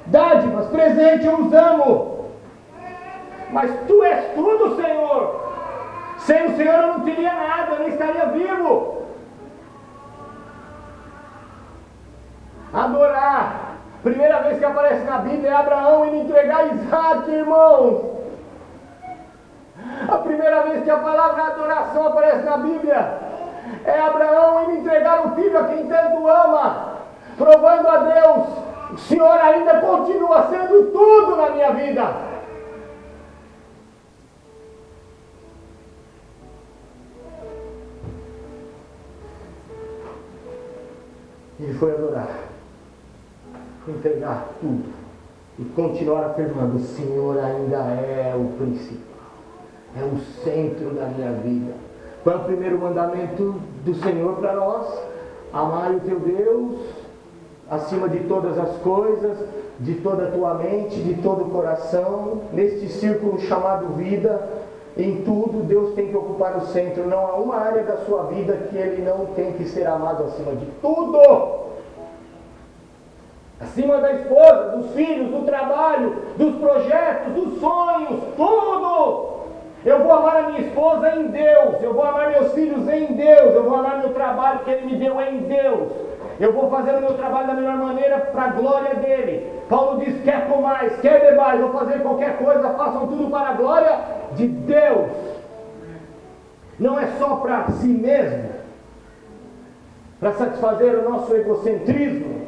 dádivas, presente, eu os amo. Mas tu és tudo, Senhor. Sem o Senhor eu não teria nada, eu não estaria vivo. Adorar. Primeira vez que aparece na Bíblia é Abraão indo entregar Isaac, irmãos. A primeira vez que a palavra adoração aparece na Bíblia é Abraão indo entregar o filho a quem tanto ama, provando a Deus, o Senhor ainda continua sendo tudo na minha vida. Ele foi adorar, foi entregar tudo e continuar afirmando: o Senhor ainda é o principal, é o centro da minha vida. Qual é o primeiro mandamento do Senhor para nós? Amar o teu Deus acima de todas as coisas, de toda a tua mente, de todo o coração. Neste círculo chamado vida, em tudo Deus tem que ocupar o centro. Não há uma área da sua vida que Ele não tem que ser amado acima de tudo. Acima da esposa, dos filhos, do trabalho, dos projetos, dos sonhos, tudo. Eu vou amar a minha esposa em Deus, eu vou amar meus filhos em Deus, eu vou amar meu trabalho que Ele me deu em Deus. Eu vou fazer o meu trabalho da melhor maneira para a glória dEle. Paulo diz: quer comais, quer bebais, vou fazer qualquer coisa, façam tudo para a glória de Deus. Não é só para si mesmo, para satisfazer o nosso egocentrismo.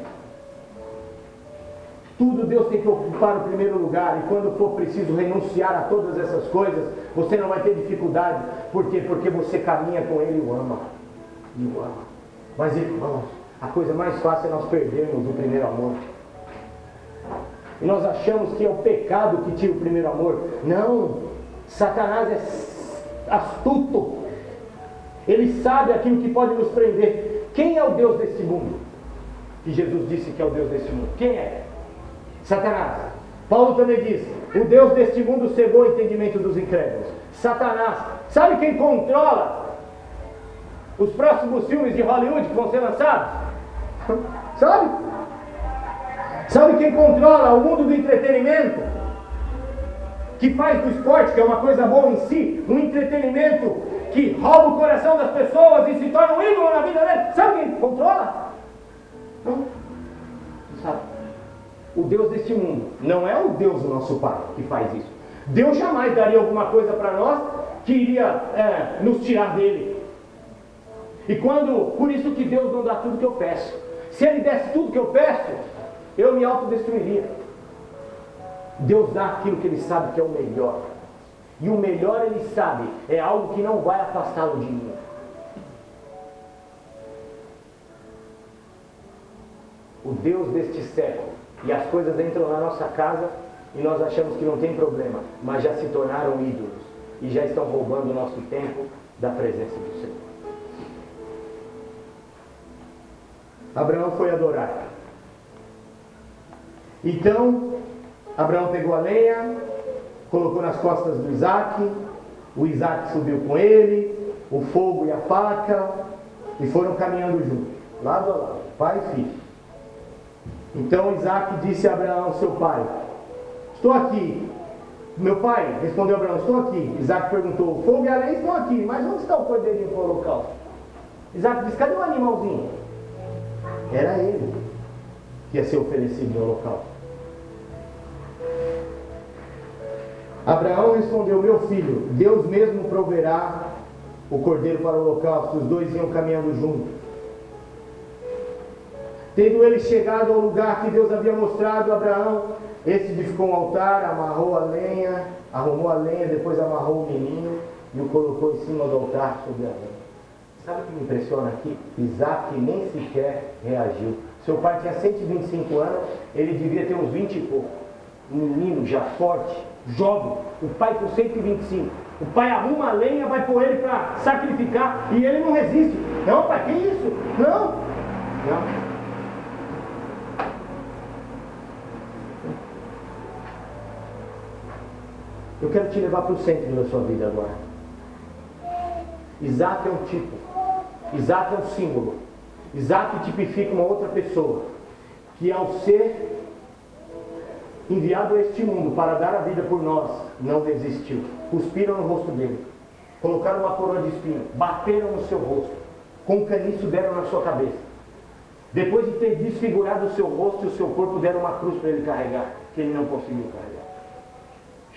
Tudo Deus tem que ocupar o primeiro lugar. E quando for preciso renunciar a todas essas coisas, você não vai ter dificuldade. Por quê? Porque você caminha com Ele e o ama. E o ama. Mas irmãos, a coisa mais fácil é nós perdermos o primeiro amor. E nós achamos que é o pecado que tira o primeiro amor. Não! Satanás é astuto. Ele sabe aquilo que pode nos prender. Quem é o Deus deste mundo? Que Jesus disse que é o Deus deste mundo. Quem é? Satanás. Paulo também diz: o Deus deste mundo cegou o entendimento dos incrédulos. Satanás. Sabe quem controla os próximos filmes de Hollywood que vão ser lançados? Sabe? Sabe quem controla o mundo do entretenimento? Que faz do esporte, que é uma coisa boa em si, um entretenimento que rouba o coração das pessoas e se torna um ídolo na vida deles. Sabe quem controla? Não sabe. O Deus deste mundo não é o Deus do nosso Pai que faz isso. Deus jamais daria alguma coisa para nós que iria nos tirar dele. E por isso que Deus não dá tudo que eu peço. Se Ele desse tudo que eu peço, eu me autodestruiria. Deus dá aquilo que Ele sabe que é o melhor. E o melhor Ele sabe, é algo que não vai afastá-lo de mim. O Deus deste século. E as coisas entram na nossa casa e nós achamos que não tem problema, mas já se tornaram ídolos e já estão roubando o nosso tempo da presença do Senhor. Abraão foi adorar. Então, Abraão pegou a lenha, colocou nas costas do Isaac, o Isaac subiu com ele, o fogo e a faca, e foram caminhando juntos, lado a lado, pai e filho. Então Isaac disse a Abraão, seu pai: estou aqui. Meu pai, respondeu Abraão: estou aqui. Isaac perguntou: o fogo e a lenha estão aqui, mas onde está o cordeirinho para o holocausto? Isaac disse: cadê o animalzinho? Era ele que ia ser oferecido no holocausto. Abraão respondeu: meu filho, Deus mesmo proverá o cordeiro para o holocausto. Os dois iam caminhando juntos. Tendo ele chegado ao lugar que Deus havia mostrado a Abraão, esse edificou um altar, amarrou a lenha, arrumou a lenha, depois amarrou o menino e o colocou em cima do altar sobre a lenha. Sabe o que me impressiona aqui? Isaac nem sequer reagiu. Seu pai tinha 125 anos, ele devia ter uns 20 e pouco. Um menino já forte, jovem, o pai com 125. O pai arruma a lenha, vai pôr ele para sacrificar e ele não resiste. Não, pai, que isso? Não. Eu quero te levar para o centro da sua vida agora. Isaac é um tipo. Isaac é um símbolo. Isaac tipifica uma outra pessoa que, ao ser enviado a este mundo para dar a vida por nós, não desistiu. Cuspiram no rosto dele, colocaram uma coroa de espinho, bateram no seu rosto, com um caniço deram na sua cabeça. Depois de ter desfigurado o seu rosto e o seu corpo, deram uma cruz para ele carregar, que ele não conseguiu carregar.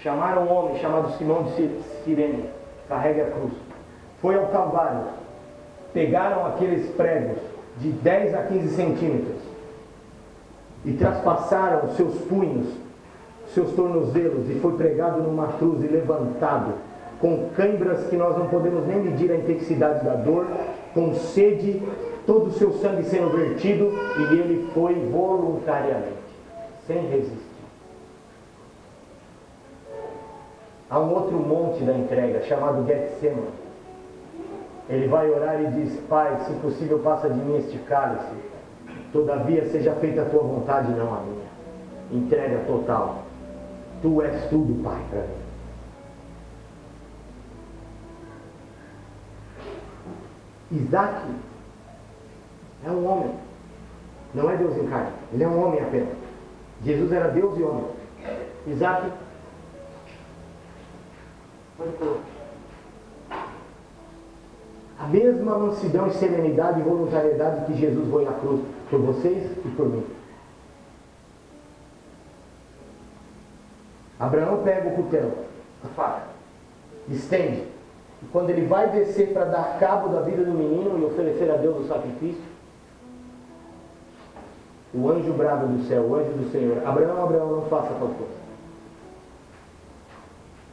Chamaram um homem chamado Simão de Cirene, carregue a cruz. Foi ao Calvário, pegaram aqueles pregos de 10 a 15 centímetros e traspassaram os seus punhos, seus tornozelos, e foi pregado numa cruz e levantado, com câimbras que nós não podemos nem medir a intensidade da dor, com sede, todo o seu sangue sendo vertido, e ele foi voluntariamente, sem resistir. Há um outro monte da entrega, chamado Getsemane. Ele vai orar e diz: Pai, se possível, passa de mim este cálice. Todavia, seja feita a tua vontade, não a minha. Entrega total. Tu és tudo, Pai, para mim. Isaac é um homem. Não é Deus em carne. Ele é um homem apenas. Jesus era Deus e homem. Isaac a mesma mansidão e serenidade e voluntariedade que Jesus foi na cruz por vocês e por mim. Abraão pega o cutelo, a faca, estende, e quando ele vai descer para dar cabo da vida do menino e oferecer a Deus o sacrifício, o anjo brava do céu, o anjo do Senhor: Abraão, Abraão, não faça tal coisa.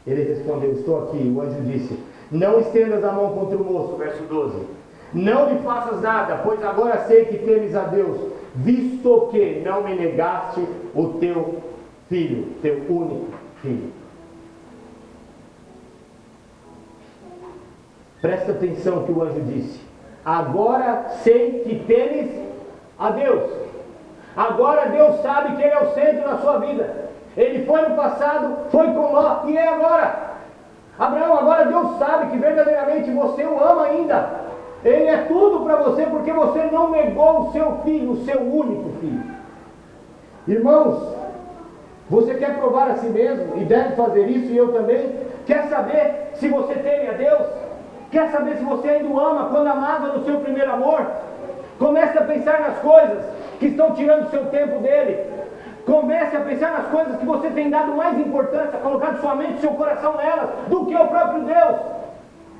Ele respondeu: estou aqui. O anjo disse: não estendas a mão contra o moço, verso 12. Não lhe faças nada, pois agora sei que temes a Deus, visto que não me negaste o teu filho, teu único filho. Presta atenção no que o anjo disse. Agora sei que temes a Deus. Agora Deus sabe que Ele é o centro da sua vida. Ele foi no passado, foi com Ló e é agora. Abraão, agora Deus sabe que verdadeiramente você o ama ainda. Ele é tudo para você porque você não negou o seu filho, o seu único filho. Irmãos, você quer provar a si mesmo e deve fazer isso, e eu também. Quer saber se você teme a Deus? Quer saber se você ainda o ama quando amava no seu primeiro amor? Comece a pensar nas coisas que estão tirando o seu tempo dele. Comece a pensar nas coisas que você tem dado mais importância, colocado sua mente e seu coração nelas, do que o próprio Deus.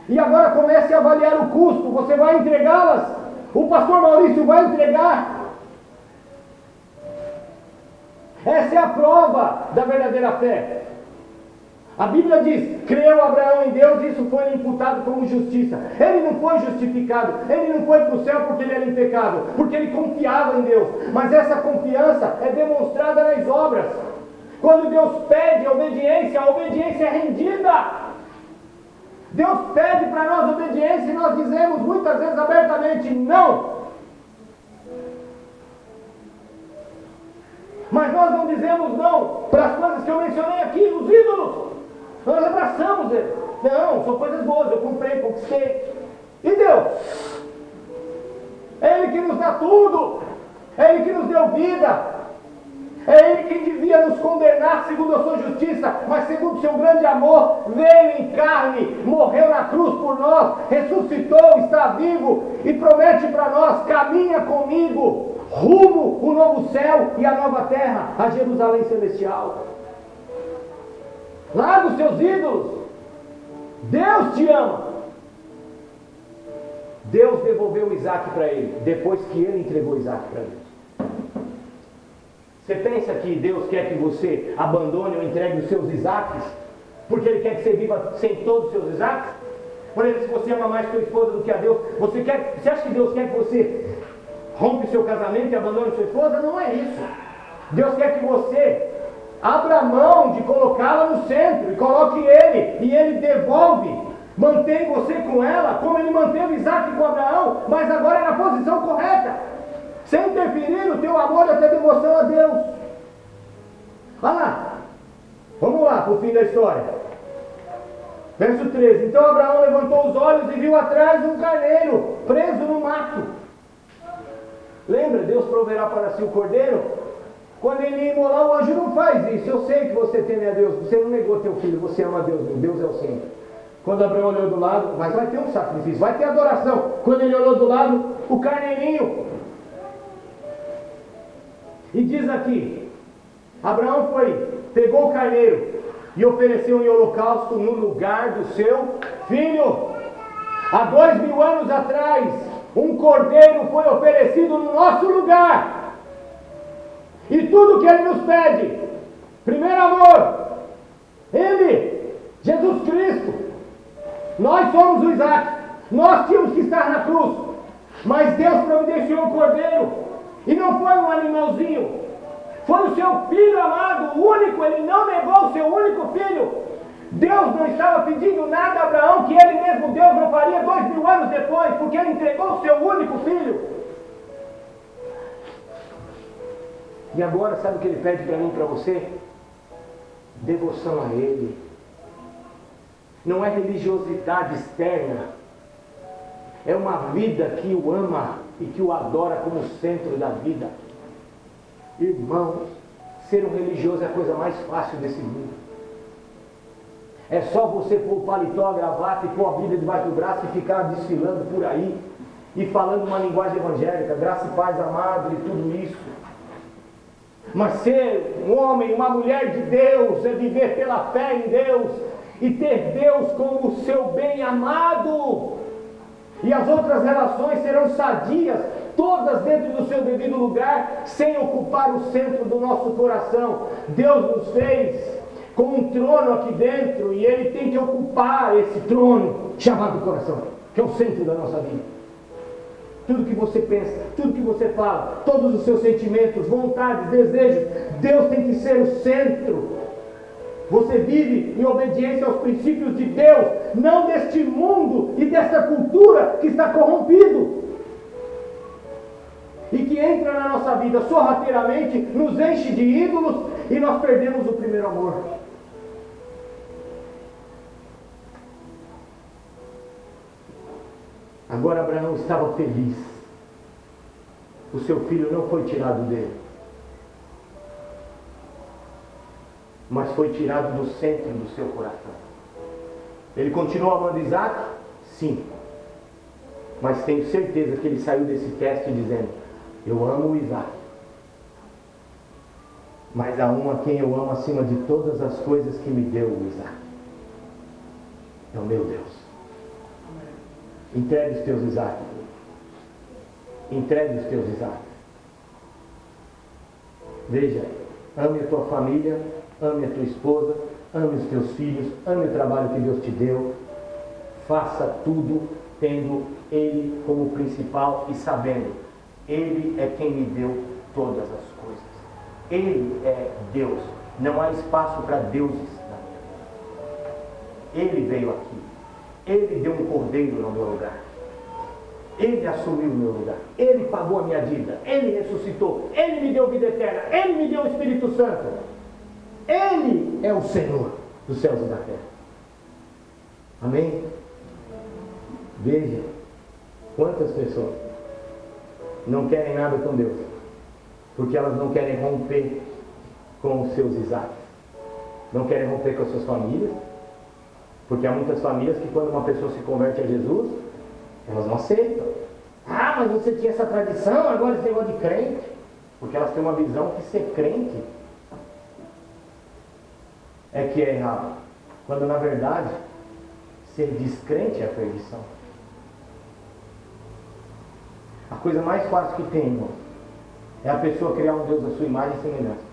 E agora comece a avaliar o custo. Você vai entregá-las? O pastor Maurício vai entregar? Essa é a prova da verdadeira fé. A Bíblia diz: creu Abraão em Deus e isso foi imputado como justiça. Ele não foi justificado, ele não foi para o céu porque ele era impecável, porque ele confiava em Deus. Mas essa confiança é demonstrada nas obras. Quando Deus pede obediência, a obediência é rendida. Deus pede para nós obediência e nós dizemos muitas vezes abertamente não. Mas nós não dizemos não para as coisas que eu mencionei aqui, os ídolos. Nós abraçamos eles. Não, são coisas boas, eu comprei, conquistei. E Deus? É Ele que nos dá tudo. É Ele que nos deu vida. É Ele que devia nos condenar segundo a sua justiça, mas segundo o seu grande amor, veio em carne, morreu na cruz por nós, ressuscitou, está vivo e promete para nós: caminha comigo, rumo o novo céu e a nova terra, a Jerusalém celestial. Larga os seus ídolos. Deus te ama. Deus devolveu Isaac para ele, depois que ele entregou Isaac para Deus. Você pensa que Deus quer que você abandone ou entregue os seus Isaques, porque Ele quer que você viva sem todos os seus Isaques? Por exemplo, se você ama mais sua esposa do que a Deus, você acha que Deus quer que você rompe o seu casamento e abandone sua esposa? Não é isso. Deus quer que você abra mão de colocá-la no centro e coloque Ele, e Ele devolve, mantém você com ela, como Ele manteve Isaac com Abraão, mas agora é na posição correta, sem interferir no teu amor e a tua devoção a Deus. Olha lá, vamos lá para o fim da história. Verso 13: então Abraão levantou os olhos e viu atrás um carneiro preso no mato. Lembra, Deus proverá para si o cordeiro? Quando ele ia imolar, o anjo não faz isso. Eu sei que você teme a Deus, você não negou teu filho, você ama a Deus, Deus é o centro. Quando Abraão olhou do lado, mas vai ter um sacrifício, vai ter adoração. Quando ele olhou do lado, o carneirinho. E diz aqui, Abraão pegou o carneiro e ofereceu em holocausto no lugar do seu filho. Há 2000 anos atrás, um cordeiro foi oferecido no nosso lugar. E tudo que Ele nos pede, primeiro amor, Ele, Jesus Cristo. Nós somos o Isaac, nós tínhamos que estar na cruz, Mas Deus providenciou um cordeiro. E não foi um animalzinho. Foi o seu filho amado, o único. Ele não negou o seu único filho. Deus não estava pedindo nada a Abraão que ele mesmo, Deus, não faria 2000 anos depois, porque ele entregou o seu único filho. E agora, sabe o que ele pede para mim e para você? Devoção a Ele. Não é religiosidade externa. É uma vida que o ama e que o adora como centro da vida. Irmãos, ser um religioso é a coisa mais fácil desse mundo. É só você pôr o paletó, a gravata e pôr a Bíblia debaixo do braço e ficar desfilando por aí e falando uma linguagem evangélica, graça e paz, amado e tudo isso. Mas ser um homem, uma mulher de Deus, é viver pela fé em Deus e ter Deus como o seu bem amado. E as outras relações serão sadias, todas dentro do seu devido lugar, sem ocupar o centro do nosso coração. Deus nos fez com um trono aqui dentro e Ele tem que ocupar esse trono chamado coração, que é o centro da nossa vida. Tudo que você pensa, tudo que você fala, todos os seus sentimentos, vontades, desejos, Deus tem que ser o centro. Você vive em obediência aos princípios de Deus, não deste mundo e desta cultura que está corrompido e que entra na nossa vida sorrateiramente, nos enche de ídolos e nós perdemos o primeiro amor. Agora Abraão estava feliz. O seu filho não foi tirado dele, mas foi tirado do centro do seu coração. Ele continuou amando Isaac? Sim. Mas tenho certeza que ele saiu desse teste dizendo: eu amo o Isaac, mas há um a quem eu amo acima de todas as coisas que me deu o Isaac. É o meu Deus. Entregue os teus Isaac. Entregue os teus Isaac. Veja, ame a tua família, ame a tua esposa, ame os teus filhos, ame o trabalho que Deus te deu. Faça tudo tendo Ele como principal e sabendo, Ele é quem me deu todas as coisas. Ele é Deus. Não há espaço para deuses na minha vida. Ele veio aqui. Ele deu um cordeiro no meu lugar. Ele assumiu o meu lugar. Ele pagou a minha dívida. Ele ressuscitou. Ele me deu vida eterna. Ele me deu o Espírito Santo. Ele é o Senhor dos céus e da terra. Amém? Veja quantas pessoas não querem nada com Deus, porque elas não querem romper com os seus Isaques. Não querem romper com as suas famílias, porque há muitas famílias que quando uma pessoa se converte a Jesus, elas não aceitam. Ah, mas você tinha essa tradição, agora esse negócio de crente. Porque elas têm uma visão que ser crente é que é errado. Quando na verdade, ser descrente é a perdição. A coisa mais fácil que tem, irmão, é a pessoa criar um Deus à sua imagem e semelhança.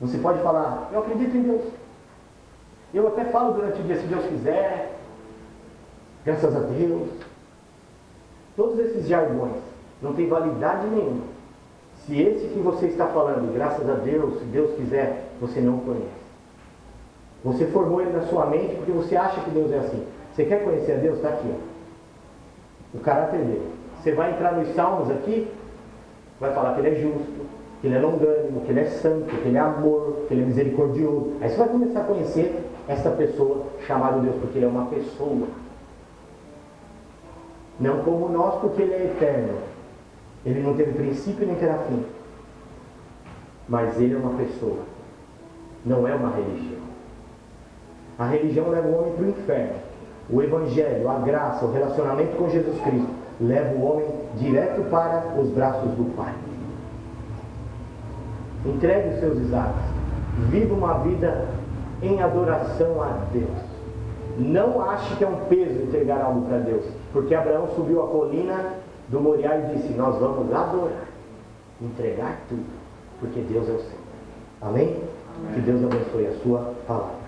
Você pode falar: eu acredito em Deus. Eu até falo durante o dia, se Deus quiser, graças a Deus. Todos esses jargões não têm validade nenhuma se esse que você está falando, graças a Deus, se Deus quiser, você não conhece. Você formou ele na sua mente porque você acha que Deus é assim. Você quer conhecer a Deus? Está aqui, ó. O caráter dele. Você vai entrar nos salmos aqui, vai falar que ele é justo, que ele é longânimo, que ele é santo, que ele é amor, que ele é misericordioso. Aí você vai começar a conhecer essa pessoa chamada Deus, porque ele é uma pessoa. Não como nós, porque ele é eterno. Ele não teve princípio nem terá fim. Mas ele é uma pessoa. Não é uma religião. A religião leva o homem para o inferno. O evangelho, a graça, o relacionamento com Jesus Cristo leva o homem direto para os braços do Pai. Entregue os seus Isaques. Viva uma vida em adoração a Deus. Não ache que é um peso entregar algo para Deus. Porque Abraão subiu a colina do Moriá e disse: nós vamos adorar, entregar tudo, porque Deus é o Senhor. Amém? Que Deus abençoe a sua palavra.